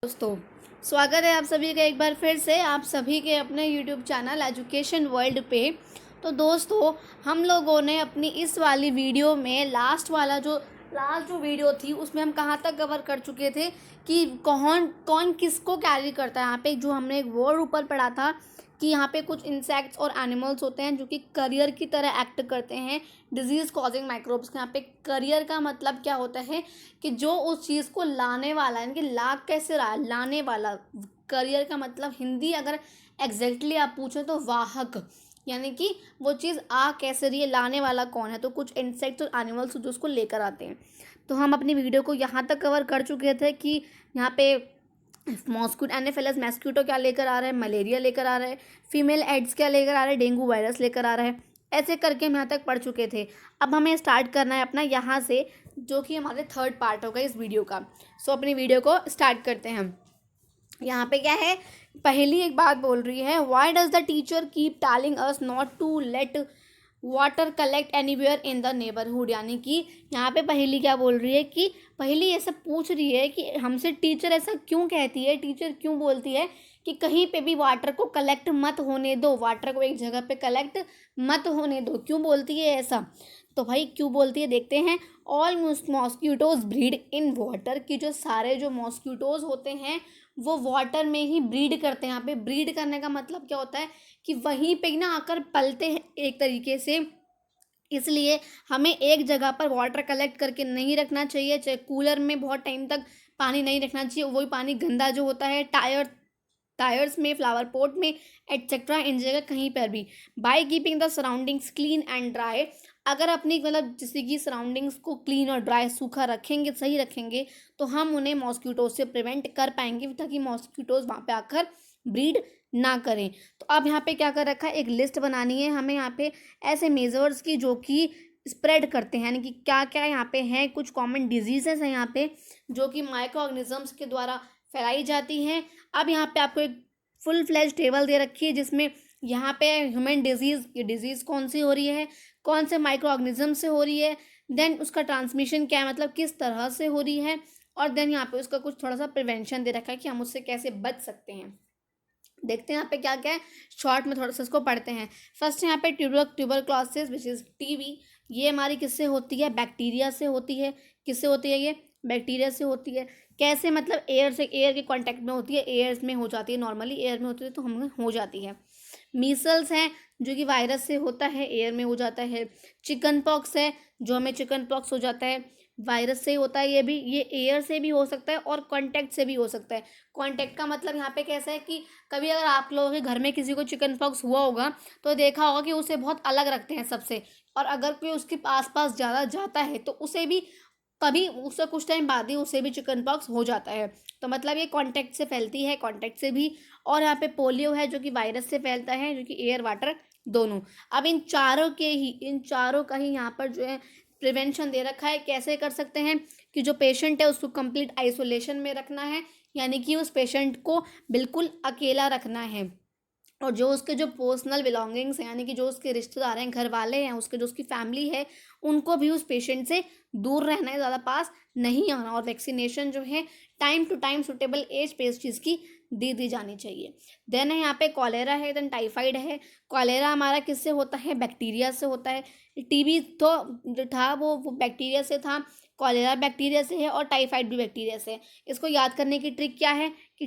दोस्तों, स्वागत है आप सभी का एक बार फिर से आप सभी के अपने YouTube चैनल एजुकेशन वर्ल्ड पे। तो दोस्तों, हम लोगों ने अपनी इस वाली वीडियो में लास्ट जो वीडियो थी उसमें हम कहाँ तक कवर कर चुके थे कि कौन कौन किसको कैरी करता है। यहाँ पे जो हमने एक वर्ड ऊपर पढ़ा था कि यहाँ पे कुछ इंसेक्ट्स और एनिमल्स होते हैं जो कि करियर की तरह एक्ट करते हैं डिजीज़ कॉजिंग माइक्रोब्स के। यहाँ पे करियर का मतलब क्या होता है कि जो उस चीज़ को लाने वाला है, यानी कि ला कैसे रहा है, लाने वाला। करियर का मतलब हिंदी अगर एग्जैक्टली आप पूछें तो वाहक, यानी कि वो चीज़ आ कैसे रही है, लाने वाला कौन है। तो कुछ इंसेक्ट्स और एनिमल्स जो उसको लेकर आते हैं। तो हम अपनी वीडियो को यहाँ तक कवर कर चुके थे कि यहाँ पे मॉस्क्यूट एनाफिलस मॉस्क्यूटो क्या लेकर आ रहा है, मलेरिया लेकर आ रहा है, फीमेल एड्स क्या लेकर आ रहा है, डेंगू वायरस लेकर आ रहा है। ऐसे करके हम यहाँ तक पढ़ चुके थे। अब हमें स्टार्ट करना है अपना यहाँ से, जो कि हमारे थर्ड पार्ट होगा इस वीडियो का। सो अपनी वीडियो को स्टार्ट करते हैं हम। यहाँ पे क्या है, पहली एक बात बोल रही है, why does the teacher keep telling us not to let water collect anywhere in the neighbourhood. यानी कि यहाँ पे पहली क्या बोल रही है कि पहली ऐसा पूछ रही है कि हमसे टीचर ऐसा क्यों कहती है, टीचर क्यों बोलती है कि कहीं पे भी वाटर को कलेक्ट मत होने दो, वाटर को एक जगह पे कलेक्ट मत होने दो, क्यों बोलती है ऐसा। तो भाई क्यों बोलती है देखते हैं। All mosquitoes breed in water, की जो सारे जो मॉस्क्यूटोज होते हैं वो वाटर में ही ब्रीड करते हैं। यहाँ पे ब्रीड करने का मतलब क्या होता है कि वहीं पे ना आकर पलते हैं एक तरीके से। इसलिए हमें एक जगह पर वाटर कलेक्ट करके नहीं रखना चाहिए, चाहे कूलर में बहुत टाइम तक पानी नहीं रखना चाहिए, वही पानी गंदा जो होता है टायर्स में, फ्लावर पॉट में, एटसेट्रा, इन जगह कहीं पर भी। By keeping the surroundings clean and dry, अगर अपनी मतलब जैसे कि सराउंडिंग्स को क्लीन और ड्राई सूखा रखेंगे, सही रखेंगे, तो हम उन्हें मॉस्क्यूटोज से प्रिवेंट कर पाएंगे ताकि मॉस्क्यूटोज वहाँ पे आकर ब्रीड ना करें। तो अब यहाँ पे क्या कर रखा है, एक लिस्ट बनानी है हमें यहाँ पे ऐसे मेजर्स की जो कि स्प्रेड करते हैं, यानी कि क्या क्या यहाँ पे हैं, कुछ कॉमन डिजीजेस हैं यहाँ पे जो कि माइक्रो ऑर्गेनिजम्स के द्वारा फैलाई जाती हैं। अब यहाँ पे आपको एक फुल फ्लैज टेबल दे रखी है जिसमें यहाँ पे ह्यूमन डिजीज़, ये डिजीज़ कौन सी हो रही है, कौन से माइक्रो ऑर्गेनिज्म से हो रही है, देन उसका ट्रांसमिशन क्या है, मतलब किस तरह से हो रही है, और देन यहाँ पे उसका कुछ थोड़ा सा प्रिवेंशन दे रखा है कि हम उससे कैसे बच सकते हैं। देखते हैं यहाँ पे क्या क्या है, शॉर्ट में थोड़ा सा इसको पढ़ते हैं। फर्स्ट यहाँ पे ट्यूबरक्लोसिस विच इज़ टीबी, ये हमारी किससे होती है, बैक्टीरिया से होती है। किससे होती है, ये बैक्टीरिया से होती है। कैसे, मतलब एयर से, एयर के कांटेक्ट में होती है, एयर में हो जाती है, नॉर्मली एयर में होती है तो हमें हो जाती है। मीसल्स हैं जो कि वायरस से होता है, एयर में हो जाता है। चिकन पॉक्स है जो हमें चिकन पॉक्स हो जाता है, वायरस से होता है। ये एयर से भी हो सकता है और कांटेक्ट से भी हो सकता है। कांटेक्ट का मतलब यहाँ पे कैसा है कि कभी अगर आप लोगों के घर में किसी को चिकन पॉक्स हुआ होगा तो देखा होगा कि उसे बहुत अलग रखते हैं सबसे, और अगर कोई उसके आसपास ज़्यादा जाता है तो उसे भी कभी उससे कुछ टाइम बाद ही उसे भी चिकन पॉक्स हो जाता है। तो मतलब ये कांटेक्ट से फैलती है, कांटेक्ट से भी। और यहाँ पे पोलियो है जो कि वायरस से फैलता है, जो कि एयर वाटर दोनों। अब इन चारों का ही यहाँ पर जो है प्रिवेंशन दे रखा है। कैसे कर सकते हैं कि जो पेशेंट है उसको कंप्लीट आइसोलेशन में रखना है, यानी कि उस पेशेंट को बिल्कुल अकेला रखना है। और जो उसके जो पर्सनल बिलोंगिंग्स हैं, यानी कि जो उसके रिश्तेदार हैं, घर वाले हैं, उसके जो उसकी फैमिली है, उनको भी उस पेशेंट से दूर रहना है, ज़्यादा पास नहीं आना। और वैक्सीनेशन जो है time to time suitable age पे इस चीज़ की दी जानी चाहिए। देन है यहाँ पे कॉलेरा है, देन टाइफाइड है। कॉलेरा हमारा किससे होता है, बैक्टीरिया से होता है। टीबी तो जो था वो बैक्टीरिया से था, कॉलेरा बैक्टीरिया से है, और टाइफाइड भी बैक्टीरिया से है। इसको याद करने की ट्रिक क्या है कि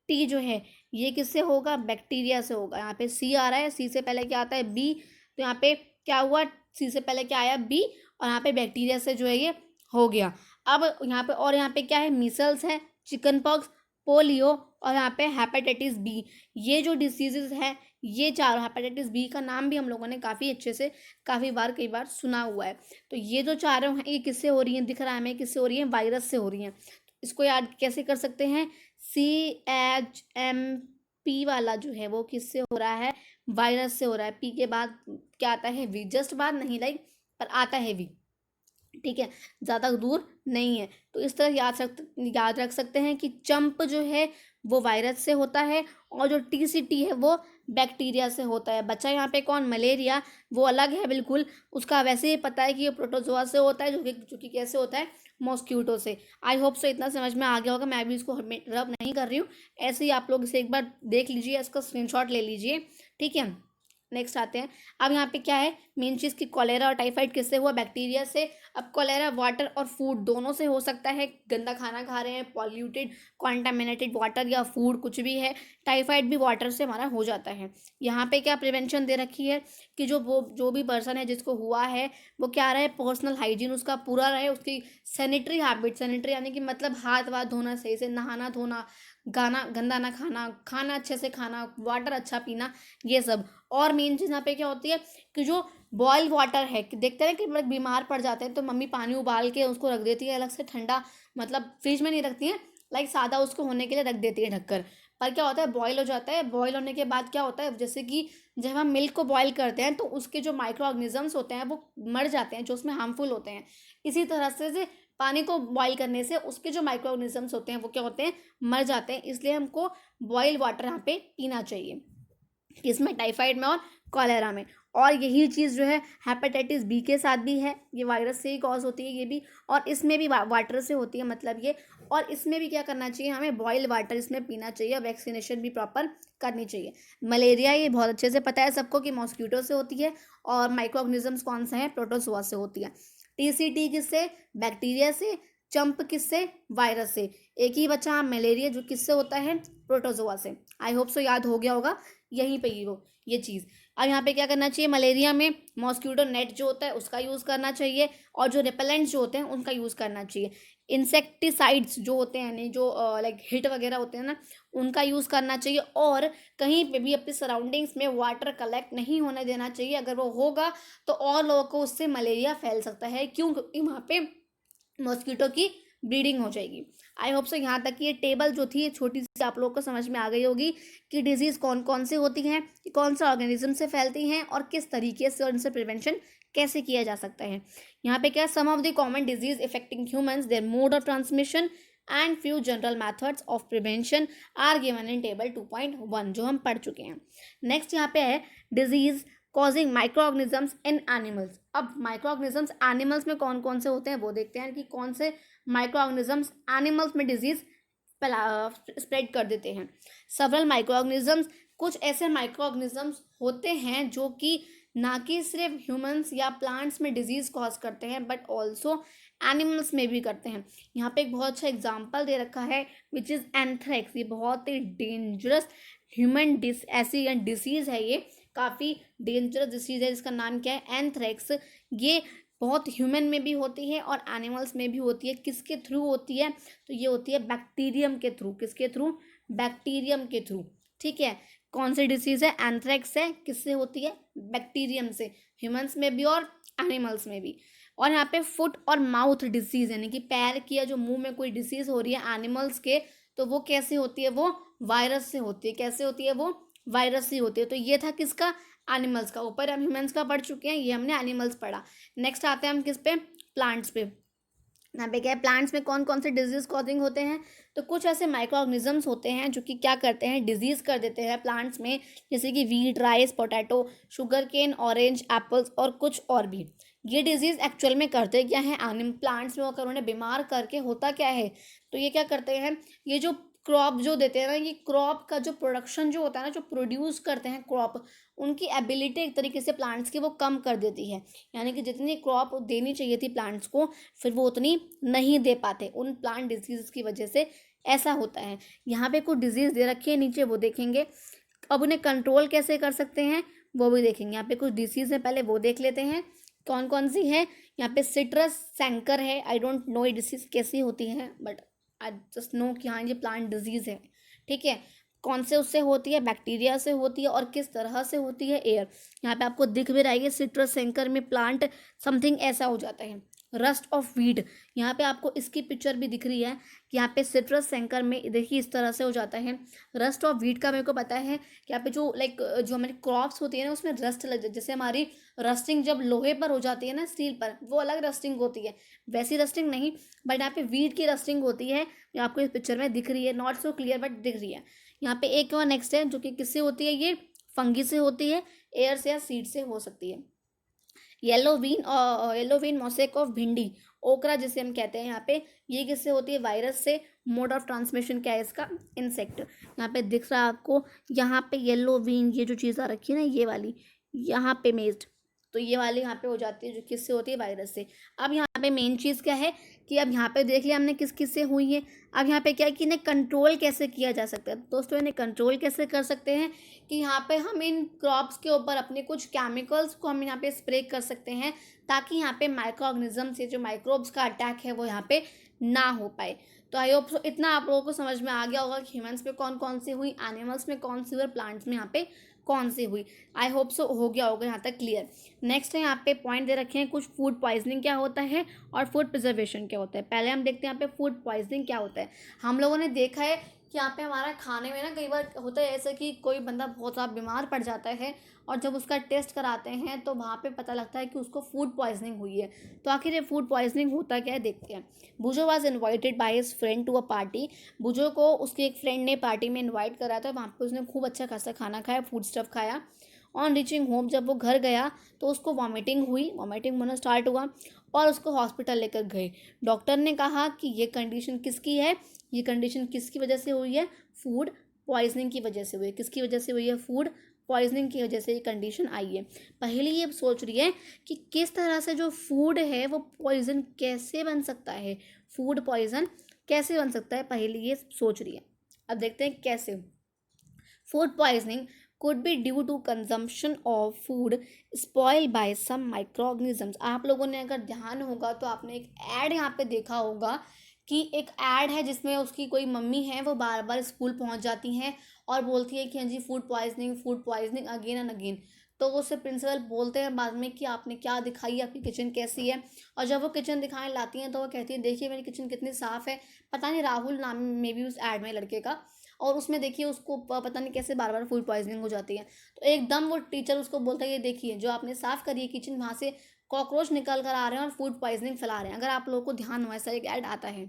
टी जो है ये किससे होगा, बैक्टीरिया से होगा। यहाँ पे सी आ रहा है, सी से पहले क्या आता है, बी, तो यहाँ पे क्या हुआ, सी से पहले क्या आया, बी, और यहाँ पे बैक्टीरिया से जो है ये हो गया। अब यहाँ पे क्या है, मीसल्स है, चिकन पॉक्स, पोलियो, और यहाँ पे हेपेटाइटिस बी। ये जो डिसीजेज है, ये चारों, हेपेटाइटिस बी का नाम भी हम लोगों ने काफ़ी अच्छे से कई बार सुना हुआ है। तो ये जो चारों हैं ये किससे हो रही हैं, दिख रहा है हमें, किससे हो रही है, वायरस से हो रही हैं। इसको याद कैसे कर सकते हैं, CHMP वाला जो है वो किससे हो रहा है, वायरस से हो रहा है। पी के बाद क्या आता है, वी, जस्ट बाद नहीं लाइक पर आता है वी। ठीक है, ज़्यादा दूर नहीं है। तो इस तरह याद रख सकते हैं कि चंप जो है वो वायरस से होता है और जो टीसीटी है वो बैक्टीरिया से होता है। बच्चा यहाँ पे कौन, मलेरिया, वो अलग है बिल्कुल, उसका वैसे ही पता है कि ये प्रोटोजोआ से होता है, जो कि कैसे होता है, मॉस्क्यूटो से। आई होप सो इतना समझ में आ गया होगा, मैं भी इसको रब नहीं कर रही हूँ, ऐसे ही आप लोग इसे एक बार देख लीजिए, इसका स्क्रीनशॉट ले लीजिए, ठीक है। नेक्स्ट आते हैं, अब यहाँ पे क्या है मेन चीज़, की कॉलेरा और टाइफाइड किससे हुआ, बैक्टीरिया से। अब कॉलेरा वाटर और फूड दोनों से हो सकता है, गंदा खाना खा रहे हैं, पॉल्यूटेड कॉन्टामिनेटेड वाटर या फूड कुछ भी है। टाइफाइड भी वाटर से हमारा हो जाता है। यहाँ पे क्या प्रिवेंशन दे रखी है कि जो भी पर्सन है जिसको हुआ है वो क्या रहे, पर्सनल हाइजीन उसका पूरा रहे, उसकी सैनिटरी हैबिट, सैनिटरी यानी कि मतलब हाथ वाथ धोना सही से, नहाना धोना, गाना गंदा ना खाना, खाना अच्छे से खाना, वाटर अच्छा पीना, ये सब। और मेन चीज़ यहाँ पे क्या होती है कि जो बॉयल वाटर है, कि देखते हैं कि मतलब बीमार पड़ जाते हैं तो मम्मी पानी उबाल के उसको रख देती है अलग से ठंडा, मतलब फ्रिज में नहीं रखती है, लाइक सादा उसको होने के लिए रख देती है ढककर। पर क्या होता है, बॉयल हो जाता है, बॉयल होने के बाद क्या होता है, जैसे कि जब हम मिल्क को बॉयल करते हैं तो उसके जो माइक्रो ऑर्गेनिजम्स होते हैं वो मर जाते हैं, जो उसमें हार्मफुल होते हैं। इसी तरह से पानी को बॉईल करने से उसके जो माइक्रो ऑर्गेनिजम्स होते हैं वो क्या होते हैं, मर जाते हैं। इसलिए हमको बॉयल वाटर यहाँ पे पीना चाहिए, इसमें टाइफाइड में और कॉलेरा में। और यही चीज़ जो है हेपेटाइटिस बी के साथ भी है, ये वायरस से ही कॉज होती है ये भी, और इसमें भी वाटर से होती है मतलब ये। और इसमें भी क्या करना चाहिए, हमें बॉयल वाटर इसमें पीना चाहिए, वैक्सीनेशन भी प्रॉपर करनी चाहिए। मलेरिया ये बहुत अच्छे से पता है सबको कि मॉस्क्यूटो से होती है, और माइक्रो ऑर्गेनिजम्स कौन सा है, प्रोटोजोआ से होती है। टीसीटी किससे, बैक्टीरिया से। चंप किससे, वायरस से। एक ही बचा मलेरिया जो किससे होता है, प्रोटोजोआ से। आई होप सो याद हो गया होगा यहीं पे ही वो ये चीज़। अब यहाँ पे क्या करना चाहिए, मलेरिया में मॉस्क्यूटो नेट जो होता है उसका यूज़ करना चाहिए, और जो रिपेलेंट्स जो होते हैं उनका यूज़ करना चाहिए। इंसेक्टिसाइड्स जो होते हैं, यानी जो लाइक हिट वगैरह होते हैं ना, उनका यूज़ करना चाहिए। और कहीं पे भी अपनी सराउंडिंग्स में वाटर कलेक्ट नहीं होने देना चाहिए, अगर वो होगा तो और लोगों को उससे मलेरिया फैल सकता है, क्यों, क्योंकि वहाँ पे मॉस्किटो की ब्रीडिंग हो जाएगी। आई होप सो यहाँ तक ये टेबल जो थी छोटी सी आप लोग को समझ में आ गई होगी कि डिजीज़ कौन कौन से होती हैं, कौन सा ऑर्गेनिज्म से फैलती हैं, और किस तरीके से उनसे प्रिवेंशन कैसे किया जा सकता है। यहाँ पे क्या, some of the common disease affecting humans, their mode of transmission and few general methods of prevention are given in table 2.1 जो हम पढ़ चुके हैं। नेक्स्ट यहाँ पे है disease causing micro organisms in animals. अब माइक्रो ऑर्गेनिजम्स एनिमल्स में कौन कौन से होते हैं वो देखते हैं कि कौन से माइक्रो ऑर्गेनिजम्स एनिमल्स में डिजीज स्प्रेड कर देते हैं। सेवरल माइक्रो ऑर्गेनिजम्स, कुछ ऐसे माइक्रो ऑर्गेनिजम्स होते हैं जो कि ना कि सिर्फ ह्यूमंस या प्लांट्स में डिजीज कॉज करते हैं बट ऑल्सो एनिमल्स में भी करते हैं। यहाँ पे एक बहुत अच्छा एग्जाम्पल दे रखा है विच इज़ एंथ्रेक्स। ये बहुत ही डेंजरस ह्यूमन ऐसी डिसीज़ है, ये काफ़ी डेंजरस डिसीज़ है जिसका नाम क्या है, एंथ्रेक्स। ये बहुत ह्यूमन में भी होती है और एनिमल्स में भी होती है। किसके थ्रू होती है, तो ये होती है बैक्टीरियम के थ्रू। किसके थ्रू, बैक्टीरियम के थ्रू, ठीक है। कौन सी डिसीज़ है, एंथ्रेक्स है, किससे होती है, बैक्टीरियम से, ह्यूमंस में भी और एनिमल्स में भी। और यहाँ पे फुट और माउथ डिसीज़ यानी कि पैर की या जो मुंह में कोई डिसीज़ हो रही है एनिमल्स के, तो वो कैसे होती है, वो वायरस से होती है। कैसे होती है, वो वायरस से होती है। तो ये था किसका, एनिमल्स का। ऊपर हम ह्यूमंस का पढ़ चुके हैं, ये हमने एनिमल्स पढ़ा। नेक्स्ट आते हैं हम किस पे, प्लांट्स पे। यहाँ पे क्या है, प्लांट्स में कौन कौन से डिजीज कॉजिंग होते हैं, तो कुछ ऐसे माइक्रो ऑर्गेनिजम्स होते हैं जो कि क्या करते हैं, डिजीज कर देते हैं प्लांट्स में, जैसे कि wheat, rice, potato, sugar cane, orange, apples और कुछ और भी। ये डिजीज एक्चुअल में करते क्या है, प्लांट्स में होकर उन्हें बीमार करके होता क्या है, तो ये क्या करते हैं, ये जो क्रॉप जो देते हैं ना, ये क्रॉप का जो प्रोडक्शन जो होता है ना, जो प्रोड्यूस करते हैं क्रॉप, उनकी एबिलिटी एक तरीके से प्लांट्स की वो कम कर देती है। यानी कि जितनी क्रॉप देनी चाहिए थी प्लांट्स को, फिर वो उतनी नहीं दे पाते उन प्लांट डिजीज़ की वजह से, ऐसा होता है। यहाँ पे कुछ डिजीज़ दे रखी है नीचे, वो देखेंगे। अब उन्हें कंट्रोल कैसे कर सकते हैं वो भी देखेंगे। यहाँ पे कुछ डिसीज़ है, पहले वो देख लेते हैं कौन कौन सी है। यहाँ पे सिट्रस सैंकर है, आई डोंट नो ये डिसीज़ कैसी होती है, बट आई जस्ट नो कि हाँ ये प्लांट डिजीज़ है, ठीक है। कौन से उससे होती है, बैक्टीरिया से होती है, और किस तरह से होती है, एयर। यहाँ पे आपको दिख भी रहा है सिट्रस सैंकर में प्लांट समथिंग ऐसा हो जाता है, रस्ट ऑफ वीट, यहाँ पे आपको इसकी पिक्चर भी दिख रही है कि यहाँ पे सिट्रस सेंकर में देखिए इस तरह से हो जाता है। रस्ट ऑफ वीट का मेरे को पता है कि यहाँ पे जो जो हमारी क्रॉप्स होती है ना उसमें रस्ट लग जाए, जैसे हमारी रस्टिंग जब लोहे पर हो जाती है ना, स्टील पर, वो अलग रस्टिंग होती है, वैसी रस्टिंग नहीं, बट यहाँ पे वीट की रस्टिंग होती है, जो आपको इस पिक्चर में दिख रही है, नॉट सो क्लियर बट दिख रही है। यहाँ पे एक और नेक्स्ट है जो कि किससे होती है, ये फंगी से होती है, एयर से या सीड से हो सकती है। येलोवीन मोसेक ऑफ भिंडी, ओकरा जिसे हम कहते हैं यहाँ पे, ये किससे होती है, वायरस से। मोड ऑफ ट्रांसमिशन क्या है इसका, इंसेक्ट। यहाँ पे दिख रहा है आपको, यहाँ पे येलोवीन ये जो चीज़ आ रखी है ना, ये वाली यहाँ पे मेज्ड, तो ये वाली यहाँ पे हो जाती है, जो किससे होती है, वायरस से। अब यहाँ पे मेन चीज़ क्या है कि अब यहाँ पे देख लिया हमने किस किस से हुई है। अब यहाँ पे क्या है कि इन्हें कंट्रोल कैसे किया जा सकता है दोस्तों, इन्हें कंट्रोल कैसे कर सकते हैं कि यहाँ पे हम इन क्रॉप्स के ऊपर अपने कुछ केमिकल्स को हम यहाँ पे स्प्रे कर सकते हैं, ताकि यहाँ पे माइक्रो ऑर्गेनिज्म से जो माइक्रोब्स का अटैक है वो यहाँ पे ना हो पाए। तो आई होप सो इतना आप लोगों को समझ में आ गया होगा कि ह्यूमंस में कौन कौन सी हुई, एनिमल्स में कौन सी हुई और प्लांट्स में यहाँ पे कौन सी हुई। आई होप सो हो गया होगा यहाँ तक क्लियर। नेक्स्ट है यहाँ पे पॉइंट दे रखे हैं कुछ, फूड पॉइजनिंग क्या होता है और फूड प्रिजर्वेशन क्या होता है। पहले हम देखते हैं यहाँ पे फूड पॉइजनिंग क्या होता है। हम लोगों ने देखा है कि यहाँ पे हमारा खाने में ना कई बार होता है ऐसा कि कोई बंदा बहुत ज़्यादा बीमार पड़ जाता है, और जब उसका टेस्ट कराते हैं तो वहाँ पे पता लगता है कि उसको फूड पॉइजनिंग हुई है। तो आखिर ये फूड पॉइजनिंग होता क्या है देखते हैं। Bujo was invited by his friend to a party, Bujo को उसके एक फ्रेंड ने पार्टी में इन्वाइट करा था, वहाँ पे उसने खूब अच्छा खासा खाना खाया, फूड स्टफ खाया। ऑन रीचिंग होम, जब वो घर गया तो उसको वॉमिटिंग हुई, वॉमिटिंग होना स्टार्ट हुआ और उसको हॉस्पिटल लेकर गए। डॉक्टर ने कहा कि ये कंडीशन किसकी है, ये कंडीशन किसकी वजह से हुई है, फूड पॉइजनिंग की वजह से हुई है। किसकी वजह से हुई है, फूड पॉइजनिंग की वजह से ये कंडीशन आई है। पहले ये सोच रही है कि किस तरह से जो फूड है वो पॉइजन कैसे बन सकता है, फूड पॉइजन कैसे बन सकता है, पहले ये सोच रही है। अब देखते हैं कैसे। Food poisoning could be due to consumption of food spoiled by some microorganisms। आप लोगों ने अगर ध्यान होगा तो आपने एक ऐड यहाँ पे देखा होगा कि एक ऐड है जिसमें उसकी कोई मम्मी है, वो बार बार स्कूल पहुँच जाती हैं और बोलती है कि हाँ जी food poisoning again and again. तो वो उससे प्रिंसिपल बोलते हैं बाद में कि आपने क्या दिखाई, आपकी किचन कैसी है। और जब वो किचन दिखाने लाती हैं तो वो कहती है देखिए मेरी किचन कितनी साफ़ है। पता नहीं राहुल नाम में भी उस ऐड में लड़के का, और उसमें देखिए उसको पता नहीं कैसे बार बार फूड पॉइजनिंग हो जाती है। तो एकदम वो टीचर उसको बोलता है ये देखिए जो आपने साफ़ करी है किचन, वहाँ से कॉकरोच निकल कर आ रहे हैं और फूड पॉइजनिंग फैला रहे हैं। अगर आप लोगों को ध्यान हो ऐसा एक ऐड आता है,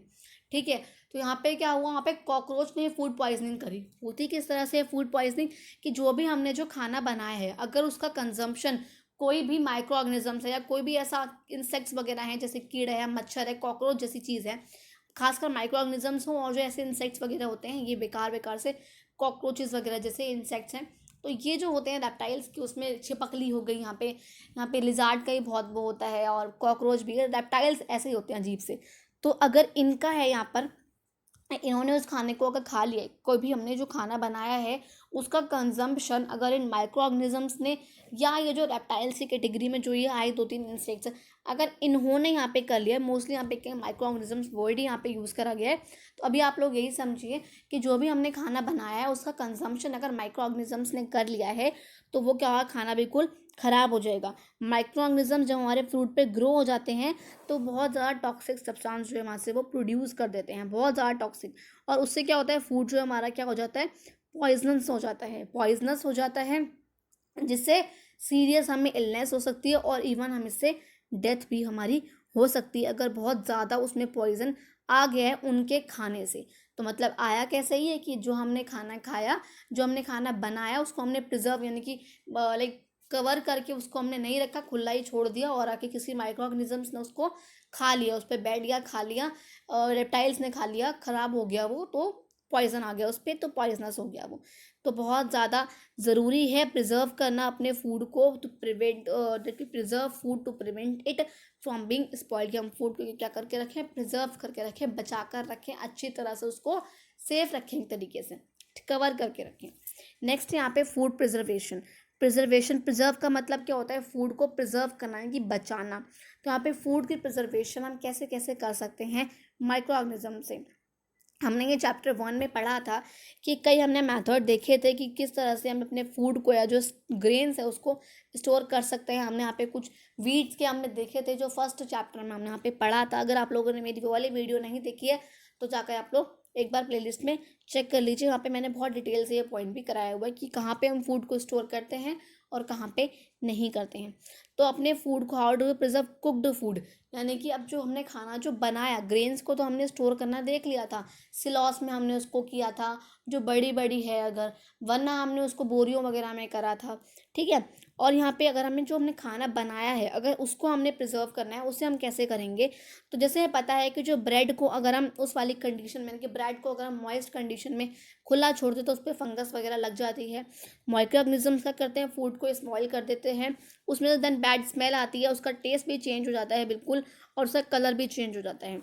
ठीक है। तो यहाँ पे क्या हुआ, यहाँ पे कॉकरोच ने फूड पॉइजनिंग करी। होती किस तरह से फूड पॉइजनिंग कि जो भी हमने जो खाना बनाया है अगर उसका कंजम्पशन कोई भी माइक्रो ऑर्गेनिजम्स है या कोई भी ऐसा इंसेक्ट्स वगैरह हैं जैसे कीड़ा है, मच्छर है, कॉकरोच जैसी चीज़ है, खासकर माइक्रो ऑर्गेनिजम्स हों और जो ऐसे इंसेक्ट्स वगैरह होते हैं, ये बेकार से कॉकरोचेस वगैरह जैसे इंसेक्ट्स हैं, तो ये जो होते हैं रेप्टाइल्स की, उसमें छिपकली हो गई, यहाँ पे लिजार्ड का ही बहुत वो होता है, और कॉकरोच भी, रेप्टाइल्स ऐसे ही होते हैं अजीब से। तो अगर इनका है यहाँ पर, इन्होंने उस खाने को अगर खा लिया, कोई भी हमने जो खाना बनाया है उसका कंजम्पशन अगर इन माइक्रो ऑर्गेनिजम्स ने, या ये जो रेप्टाइल्स की कैटेगरी में जो ये आए दो तीन इंसेक्ट्स, अगर इन्होंने यहाँ पे कर लिया, मोस्टली यहाँ पे क्या माइक्रो ऑर्गेनिजम्स वर्ड ही यहाँ पे यूज़ करा गया है। तो अभी आप लोग यही समझिए कि जो भी हमने खाना बनाया है उसका कंजम्पशन अगर माइक्रो ऑर्गेनिजम्स ने कर लिया है तो वो क्या होगा, खाना बिल्कुल ख़राब हो जाएगा। माइक्रो ऑर्गेनिज्म जब हमारे फ्रूट पे ग्रो हो जाते हैं तो बहुत ज़्यादा टॉक्सिक सब्सटेंस जो है वहाँ से वो प्रोड्यूस कर देते हैं, बहुत ज़्यादा टॉक्सिक, और उससे क्या होता है, फूड जो है हमारा क्या हो जाता है, पॉइजनस हो जाता है, पॉइजनस हो जाता है, जिससे सीरियस हमें इलनेस हो सकती है और इवन हम इससे डेथ भी हमारी हो सकती है अगर बहुत ज़्यादा उसमें पॉइजन आ गया है उनके खाने से। तो मतलब आया कैसे ही है कि जो हमने खाना खाया, जो हमने खाना बनाया उसको हमने प्रिजर्व यानी कि लाइक कवर करके उसको हमने नहीं रखा, खुला ही छोड़ दिया, और आके किसी माइक्रो ऑर्गेनिजम्स ने उसको खा लिया, उस पर बैठ गया, खा लिया, रेप्टाइल्स ने खा लिया, ख़राब हो गया वो, तो पॉइजन आ गया उस पर, तो पॉइजनस हो गया वो। तो बहुत ज़्यादा ज़रूरी है प्रिजर्व करना अपने फूड को, to prevent preserve food to prevent it from being spoiled. कि हम फूड को क्या करके रखें, प्रिजर्व करके रखें, बचा कर रखें, अच्छी तरह से उसको सेफ रखें, एक तरीके से कवर करके रखें। नेक्स्ट यहाँ पे फूड प्रिजर्वेशन। प्रिजर्व का मतलब क्या होता है, फूड को प्रिजर्व करना यानी कि बचाना। तो यहाँ पे फूड की प्रिजर्वेशन हम कैसे कैसे कर सकते हैं, माइक्रो ऑर्गेनिज्म से। हमने ये चैप्टर 1 में पढ़ा था कि कई हमने मेथड देखे थे कि किस तरह से हम अपने फूड को या जो ग्रेन्स है उसको स्टोर कर सकते हैं। हमने यहाँ पे कुछ वीट्स के हमने देखे थे जो फर्स्ट चैप्टर में हमने यहाँ पे पढ़ा था। अगर आप लोगों ने मेरी वो वाली वीडियो नहीं देखी है तो जाकर आप लोग एक बार प्लेलिस्ट में चेक कर लीजिए। वहाँ पे मैंने बहुत डिटेल से ये पॉइंट भी कराया हुआ है कि कहाँ पे हम फूड को स्टोर करते हैं और कहाँ पे नहीं करते हैं। तो अपने फूड को how do preserve cooked food, यानी कि अब जो हमने खाना जो बनाया, ग्रेन्स को तो हमने स्टोर करना देख लिया था, सिलॉस में हमने उसको किया था जो बड़ी बड़ी है अगर, वरना हमने उसको बोरियों वगैरह में करा था, ठीक है। और यहाँ पे अगर हमने जो हमने खाना बनाया है अगर उसको हमने प्रिजर्व करना है उसे हम कैसे करेंगे। तो जैसे पता है कि जो ब्रेड को अगर हम उस वाली कंडीशन में, कि ब्रेड को अगर हम मॉइस्ट कंडीशन में खुला छोड़ दें तो उस पर फंगस वगैरह लग जाती है। माइक्रो ऑर्गेनिजम्स क्या करते हैं, फूड को स्पॉइल कर देते हैं, उसमें से देन बैड स्मेल आती है, उसका टेस्ट भी चेंज हो जाता है बिल्कुल, और उसका कलर भी चेंज हो जाता है।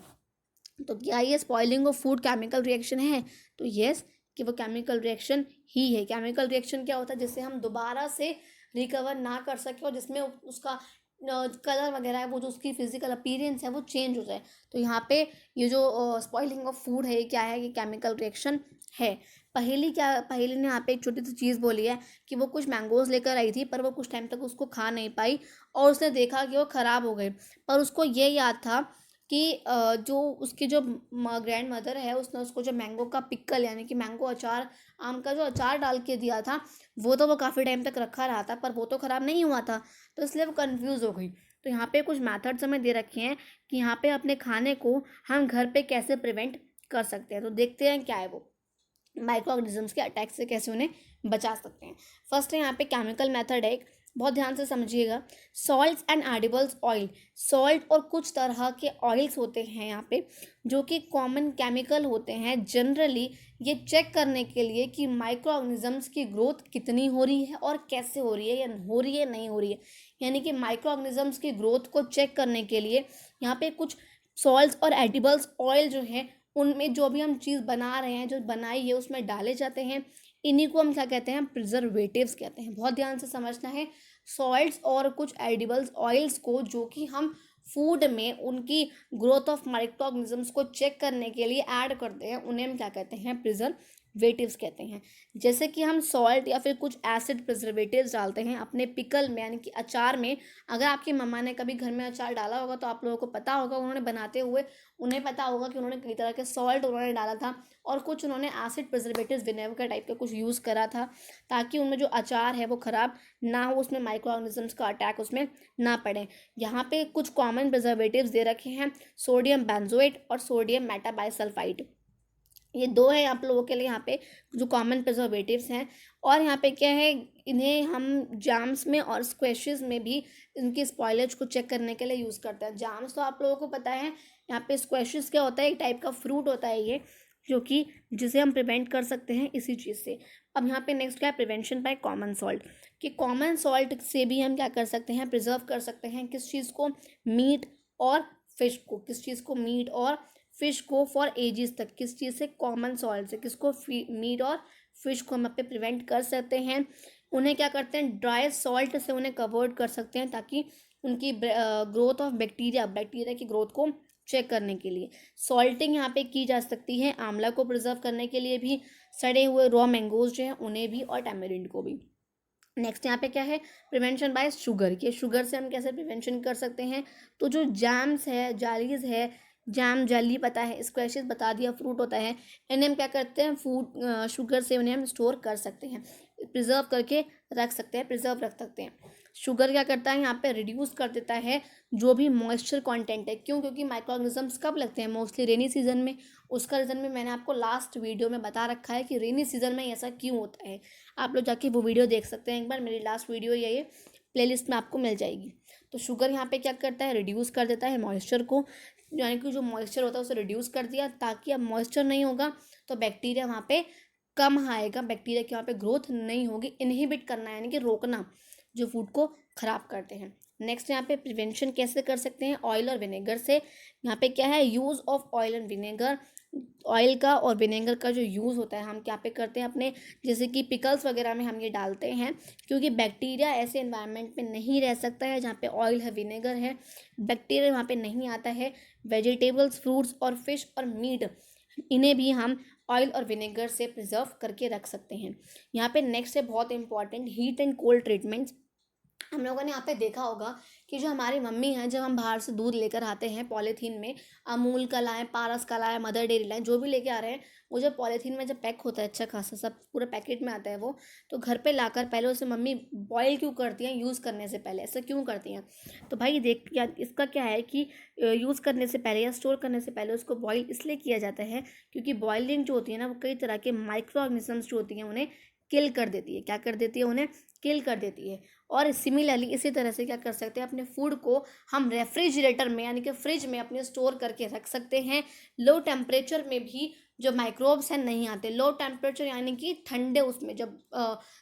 तो क्या ये spoiling of food chemical reaction है? तो यस, कि वो केमिकल रिएक्शन ही है। केमिकल रिएक्शन क्या होता है, जिससे हम दोबारा से रिकवर ना कर सके और जिसमें उसका कलर वगैरह है वो जो उसकी फिजिकल अपीयरेंस है वो चेंज हो जाए। तो यहाँ पे ये जो स्पॉइलिंग ऑफ फूड है ये क्या है, ये केमिकल रिएक्शन है। पहेली ने यहाँ पे एक छोटी सी चीज़ बोली है कि वो कुछ मैंगोज लेकर आई थी पर वो कुछ टाइम तक उसको खा नहीं पाई और उसने देखा कि वो ख़राब हो गए, पर उसको ये याद था कि जो उसकी जो ग्रैंड मदर है उसने उसको जो मैंगो का पिक्कल यानी कि मैंगो अचार, आम का जो अचार डाल के दिया था वो तो वो काफ़ी टाइम तक रखा रहा था पर वो तो ख़राब नहीं हुआ था, तो इसलिए वो कंफ्यूज हो गई। तो यहाँ पे कुछ मेथड्स हमें दे रखे हैं कि यहाँ पे अपने खाने को हम घर पे कैसे प्रिवेंट कर सकते हैं। तो देखते हैं क्या है वो माइक्रो ऑर्गेनिजम्स के अटैक से कैसे उन्हें बचा सकते हैं। फर्स्ट है यहाँ पे केमिकल मेथड है एक, बहुत ध्यान से समझिएगा। Salts and edibles oil, salt और कुछ तरह के ऑयल्स होते हैं यहाँ पे जो कि कॉमन केमिकल होते हैं जनरली ये चेक करने के लिए कि माइक्रो ऑर्गेनिजम्स की ग्रोथ कितनी हो रही है और कैसे हो रही है, या हो रही है नहीं हो रही है, यानी कि माइक्रो ऑर्गेनिजम्स की ग्रोथ को चेक करने के लिए यहाँ पे कुछ सॉल्ट्स और एडिबल्स ऑयल जो है उनमें जो भी हम चीज़ बना रहे हैं, जो बनाई है उसमें डाले जाते हैं। इन्हीं को हम क्या कहते हैं, प्रिजर्वेटिव्स कहते हैं। बहुत ध्यान से समझना है, सॉल्ट्स और कुछ एडिबल्स ऑयल्स को जो कि हम फूड में उनकी ग्रोथ ऑफ माइक्रो ऑर्गेनिजम्स को चेक करने के लिए ऐड करते हैं उन्हें हम क्या कहते हैं, प्रिजर्वेटिव्स कहते हैं। जैसे कि हम सॉल्ट या फिर कुछ एसिड प्रिजर्वेटिव्स डालते हैं अपने पिकल में यानी कि अचार में। अगर आपकी मम्मा ने कभी घर में अचार डाला होगा तो आप लोगों को पता होगा, उन्होंने बनाते हुए उन्हें पता होगा कि उन्होंने कई तरह के सॉल्ट उन्होंने डाला था और कुछ उन्होंने एसिड प्रिजर्वेटिव्स विनेगर टाइप का कुछ यूज़ करा था ताकि उनमें जो अचार है वो ख़राब ना हो, उसमें माइक्रो ऑर्गेनिजम्स का अटैक उसमें ना पड़े। यहाँ पे कुछ कॉमन प्रिजर्वेटिव्स दे रखे हैं, सोडियम बेंजोएट और सोडियम मेटाबाइसल्फाइड। ये दो है आप लोगों के लिए यहाँ पे जो कॉमन प्रिजर्वेटिव्स हैं। और यहाँ पे क्या है, इन्हें हम जाम्स में और स्क्वैशेस में भी इनकी स्पॉइलेज को चेक करने के लिए यूज़ करते हैं। जाम्स तो आप लोगों को पता है, यहाँ पे स्क्वैशेस क्या होता है, एक टाइप का फ्रूट होता है ये, जो कि जिसे हम प्रिवेंट कर सकते हैं इसी चीज़ से। अब यहाँ पे नेक्स्ट क्या है, प्रिवेंशन बाय कॉमन सॉल्ट, कि कॉमन सॉल्ट से भी हम क्या कर सकते हैं, प्रिजर्व कर सकते हैं किस चीज़ को, मीट और फिश को, किस चीज़ को, मीट और फिश को फॉर एजेस तक, किस चीज़ से, कॉमन सॉल्ट से, किसको, मीट और फिश को हम यहाँ पे प्रिवेंट कर सकते हैं। उन्हें क्या करते हैं, ड्राई सॉल्ट से उन्हें कवर्ड कर सकते हैं ताकि उनकी ग्रोथ ऑफ बैक्टीरिया की ग्रोथ को चेक करने के लिए सॉल्टिंग यहाँ पे की जा सकती है। आंवला को प्रिजर्व करने के लिए भी, सड़े हुए रॉ मैंगोज जो हैं उन्हें भी, और टैमरिंड को भी। नेक्स्ट यहाँ पे क्या है, प्रिवेंशन बाय शुगर, के शुगर से हम कैसे प्रिवेंशन कर सकते हैं। तो जो जैम्स है, जालीज है, जैम जेली पता है, स्क्वैशेस बता दिया, फ्रूट होता है, इन्हें हम क्या करते हैं, फूड शुगर से उन्हें हम स्टोर कर सकते हैं, प्रिजर्व करके रख सकते हैं, प्रिजर्व रख सकते हैं। शुगर क्या करता है, यहाँ पे रिड्यूस कर देता है जो भी मॉइस्चर कंटेंट है। क्यों? क्योंकि माइक्रो ऑर्गेनिजम्स कब लगते हैं, मोस्टली रेनी सीजन में। उसका रीज़न भी मैंने आपको लास्ट वीडियो में बता रखा है कि रेनी सीजन में ऐसा क्यों होता है। आप लोग जाके वो वीडियो देख सकते हैं एक बार, मेरी लास्ट वीडियो या ये प्लेलिस्ट में आपको मिल जाएगी। तो शुगर यहाँ पे क्या करता है, रिड्यूस कर देता है मॉइस्चर को, यानी कि जो मॉइस्चर होता है उसे रिड्यूस कर दिया, ताकि अब मॉइस्चर नहीं होगा तो बैक्टीरिया वहाँ पे कम आएगा, बैक्टीरिया की वहाँ पे ग्रोथ नहीं होगी। इनहिबिट करना यानी कि रोकना जो फूड को ख़राब करते हैं। नेक्स्ट यहाँ पे प्रिवेंशन कैसे कर सकते हैं, ऑयल और विनेगर से। यहाँ पे क्या है, use of oil and vinegar, oil का और विनेगर का जो यूज़ होता है हम क्या पे करते हैं अपने, जैसे कि पिकल्स वगैरह में हम ये डालते हैं, क्योंकि बैक्टीरिया ऐसे एनवायरनमेंट में नहीं रह सकता है जहाँ पे ऑयल है, विनेगर है, बैक्टीरिया वहाँ पे नहीं आता है। वेजिटेबल्स, फ्रूट्स और फिश और मीट इन्हें भी हम ऑयल और विनेगर से प्रिजर्व करके रख सकते हैं। यहाँ पे नेक्स्ट है बहुत important, heat and cold treatments. हम लोगों ने यहाँ पे देखा होगा कि जो हमारी मम्मी हैं, जब हम बाहर से दूध लेकर आते हैं पॉलीथीन में, अमूल का लाएँ, पारस का लाएँ, मदर डेयरी लाएँ, जो भी लेके आ रहे हैं, वो जब पॉलीथीन में जब पैक होता है अच्छा खासा, सब पूरे पैकेट में आता है वो, तो घर पे लाकर पहले उसे मम्मी बॉयल क्यों करती हैं यूज़ करने से पहले, ऐसा क्यों करती हैं? तो भाई देख या इसका क्या है कि यूज़ करने से पहले या स्टोर करने से पहले उसको बॉयल इसलिए किया जाता है क्योंकि बॉयलिंग जो होती है ना, वो कई तरह के माइक्रो ऑर्गेनिजम्स जो होती हैं उन्हें किल कर देती है। क्या कर देती है? उन्हें किल कर देती है। और सिमिलरली इसी तरह से क्या कर सकते हैं, अपने फूड को हम रेफ्रिजरेटर में यानी कि फ्रिज में अपने स्टोर करके रख सकते हैं। लो टेम्परेचर में भी जो माइक्रोब्स हैं नहीं आते। लो टेम्परेचर यानी कि ठंडे, उसमें जब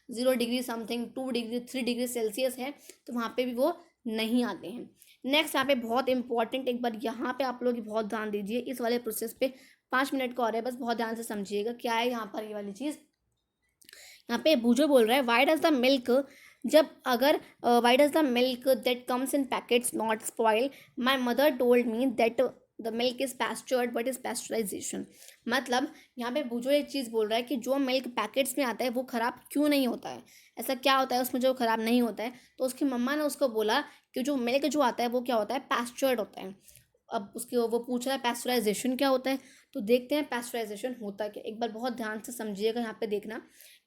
0 degree something, 2 degree 3 degree Celsius है, तो वहाँ पे भी वो नहीं आते हैं। नेक्स्ट यहाँ पे बहुत इंपॉर्टेंट, एक बार यहाँ पे आप लोग बहुत ध्यान दीजिए इस वाले प्रोसेस पे। 5 मिनट का और है, बस बहुत ध्यान से समझिएगा क्या है यहाँ पर ये वाली चीज़। यहाँ पे बूजो बोल रहा है वाई डज द मिल्क, जब अगर why does the milk that comes in packets not spoil, my mother told me that the milk is pasteurised but is pasteurisation. मतलब यहाँ पे बूजो एक चीज़ बोल रहा है कि जो मिल्क पैकेट्स में आता है वो ख़राब क्यों नहीं होता है, ऐसा क्या होता है उसमें जो ख़राब नहीं होता है। तो उसकी मम्मा ने उसको बोला कि जो मिल्क जो आता है वो क्या होता है, पैस्चर्ड होता है। अब उसके वो पूछ रहा है पैस्चराइजेशन क्या होता है, तो देखते हैं पैस्चराइजेशन होता क्या। एक बार बहुत ध्यान से समझिएगा, यहाँ पे देखना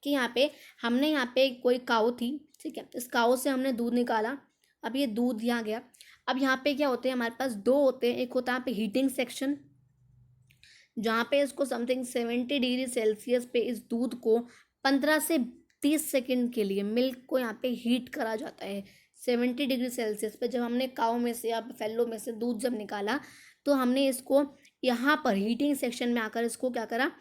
कि यहाँ पे हमने यहाँ पे कोई काऊ थी, ठीक है, इस काऊ से हमने दूध निकाला, अब ये दूध यहाँ गया। अब यहाँ पे क्या होते हैं, हमारे पास दो होते हैं, एक होता है यहाँ पे हीटिंग सेक्शन, जहाँ पे इसको समथिंग 70 डिग्री सेल्सियस पे इस दूध को 15 से 30 सेकंड के लिए मिल्क को यहाँ पे हीट करा जाता है। 70 डिग्री सेल्सियस पे जब हमने काऊ में से या फैलो में से दूध जब निकाला, तो हमने इसको यहाँ पर हीटिंग सेक्शन में आकर इसको क्या करा,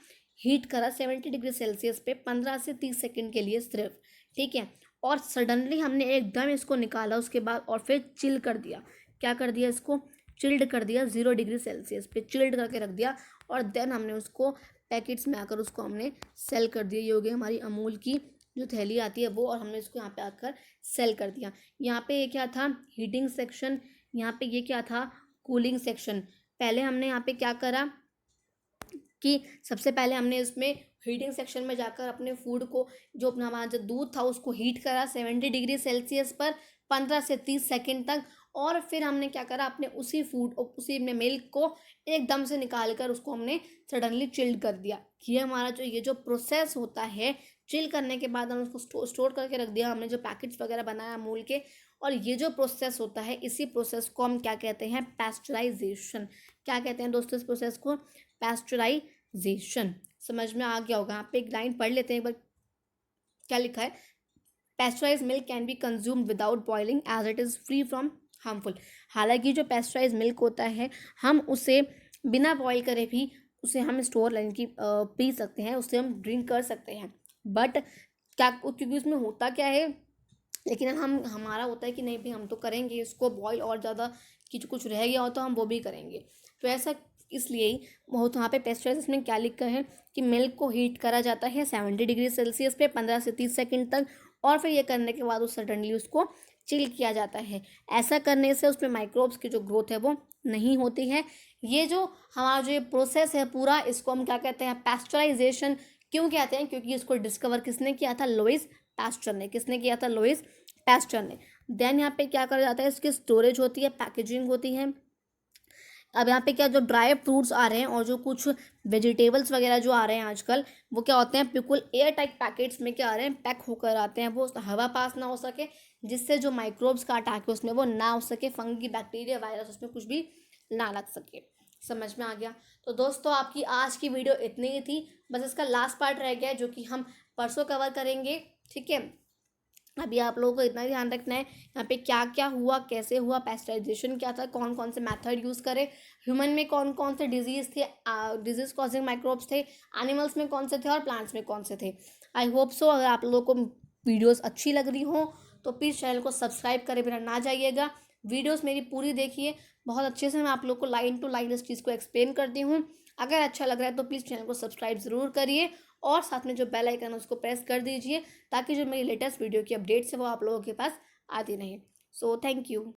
हीट करा 70 डिग्री सेल्सियस पे 15 से 30 सेकंड के लिए सिर्फ, ठीक है। और सडनली हमने एकदम इसको निकाला उसके बाद और फिर चिल कर दिया। क्या कर दिया, इसको चिल्ड कर दिया, 0 डिग्री सेल्सियस पे चिल्ड करके रख दिया। और देन हमने उसको पैकेट्स में आकर उसको हमने सेल कर दिया। ये हो गई हमारी अमूल की जो थैली आती है वो, और हमने इसको यहाँ पे आकर सेल कर दिया। यहाँ पे ये क्या था, हीटिंग सेक्शन, यहाँ पे ये क्या था, कूलिंग सेक्शन। पहले हमने यहाँ पे क्या करा कि सबसे पहले हमने इसमें हीटिंग सेक्शन में जाकर अपने फूड को, जो अपना हमारा जो दूध था उसको हीट करा 70 डिग्री सेल्सियस पर 15 से 30 सेकंड तक। और फिर हमने क्या करा, अपने उसी फूड उसी में मिल्क को एकदम से निकाल कर उसको हमने सडनली चिल्ड कर दिया। ये हमारा जो ये जो प्रोसेस होता है, चिल करने के बाद हम उसको स्टोर करके रख दिया हमने, जो पैकेट्स वगैरह बनाया अमूल के। और ये जो प्रोसेस होता है, इसी प्रोसेस को हम क्या कहते हैं, पैस्चराइजेशन। क्या कहते हैं दोस्तों इस प्रोसेस को, पैस्चराइजेशन। समझ में आ गया होगा। यहाँ पे एक लाइन पढ़ लेते हैं एक बार, क्या लिखा है, pasteurise milk can be consume without boiling as it is free from harmful. हालांकि जो पैस्चराइज मिल्क होता है, हम उसे बिना बॉयल करे भी उसे हम स्टोर लाइन की पी सकते हैं, उससे हम ड्रिंक कर सकते हैं। बट क्या, क्योंकि उसमें होता क्या है, लेकिन हम हमारा होता है कि नहीं भाई हम तो करेंगे इसको बॉयल, और ज़्यादा कि कुछ रह गया हो तो हम वो भी करेंगे। तो ऐसा इसलिए ही बहुत वहाँ पे पेस्चराइज में क्या लिखा है कि मिल्क को हीट करा जाता है 70 डिग्री सेल्सियस पे 15 से 30 सेकंड तक। और फिर ये करने के बाद उस सडनली उसको चिल किया जाता है। ऐसा करने से उसमें माइक्रोब्स की जो ग्रोथ है वो नहीं होती है। ये जो हमारा जो ये प्रोसेस है पूरा, इसको हम क्या कहते हैं, पैस्चराइजेशन। क्यों कहते हैं, क्योंकि इसको डिस्कवर किसने किया था, लुईस पैस्चर ने। किसने किया था, लुईस पैस्चर ने। देन यहाँ पे क्या करा जाता है, इसकी स्टोरेज होती है, पैकेजिंग होती है। अब यहाँ पे क्या, जो ड्राई फ्रूट्स आ रहे हैं और जो कुछ वेजिटेबल्स वगैरह जो आ रहे हैं आजकल, वो क्या होते हैं, बिल्कुल एयर टाइट पैकेट्स में क्या आ रहे हैं, पैक होकर आते हैं। वो हवा पास ना हो सके, जिससे जो माइक्रोब्स का अटैक है उसमें वो ना हो सके, फंगी बैक्टीरिया वायरस उसमें कुछ भी ना लग सके। समझ में आ गया। तो दोस्तों आपकी आज की वीडियो इतनी ही थी, बस इसका लास्ट पार्ट रह गया है जो कि हम परसों कवर करेंगे, ठीक है। अभी आप लोगों को इतना ही ध्यान रखना है यहाँ पे क्या क्या हुआ, कैसे हुआ, पैस्चराइजेशन क्या था, कौन कौन से मेथड यूज़ करे, ह्यूमन में कौन कौन से डिजीज़ थे, डिजीज़ कॉजिंग माइक्रोब्स थे, एनिमल्स में कौन से थे और प्लांट्स में कौन से थे। आई होप सो अगर आप लोगों को वीडियोस अच्छी लग रही हो तो प्लीज़ चैनल को सब्सक्राइब करे बिना ना जाइएगा। वीडियोस मेरी पूरी देखिए, बहुत अच्छे से मैं आप लोग को लाइन टू लाइन इस चीज़ को एक्सप्लेन करती हूँ। अगर अच्छा लग रहा है तो प्लीज़ चैनल को सब्सक्राइब ज़रूर करिए, और साथ में जो बेल आइकन है उसको प्रेस कर दीजिए, ताकि जो मेरी लेटेस्ट वीडियो की अपडेट्स है वो आप लोगों के पास आती रहें। So thank you.